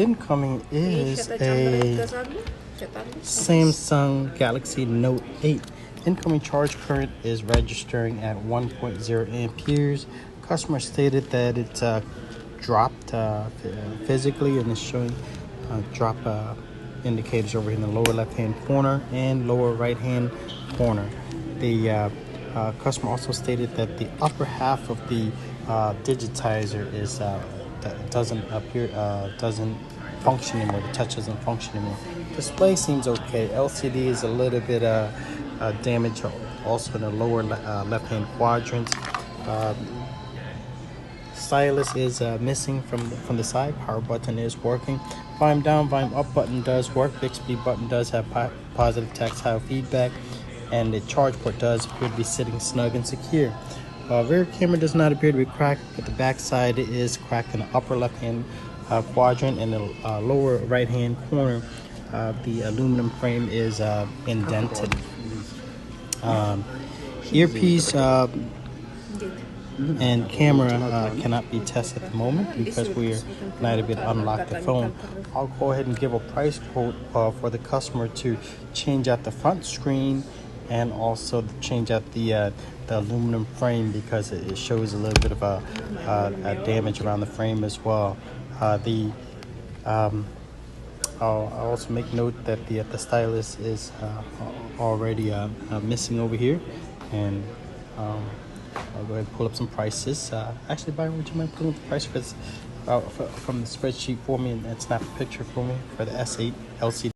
Incoming is a Samsung Galaxy Note 8. Incoming charge current is registering at 1.0 amperes. Customer stated that it dropped physically, and it's showing drop indicators over in the lower left hand corner and lower right hand corner. The customer also stated that the upper half of the digitizer is doesn't function anymore. The touch doesn't function anymore. Display seems okay. LCD is a little bit damaged, also in the lower left hand quadrant. Stylus is missing from the side. Power button is working. Volume down, volume up button does work. Bixby button does have positive tactile feedback, and the charge port does appear to be sitting snug and secure. Rear camera does not appear to be cracked, but the back side is cracked in the upper left hand quadrant, and the lower right hand corner. The aluminum frame is indented. Earpiece and camera cannot be tested at the moment because we're not able to unlock the phone. I'll go ahead and give a price quote for the customer to change out the front screen and also to change out the aluminum frame, because it shows a little bit of a damage around the frame as well. I'll also make note that the stylus is already missing over here, and I'll go ahead and pull up some prices. Actually, Byron, would you mind pulling up the price from the spreadsheet for me and snap a picture for me for the S8 LCD?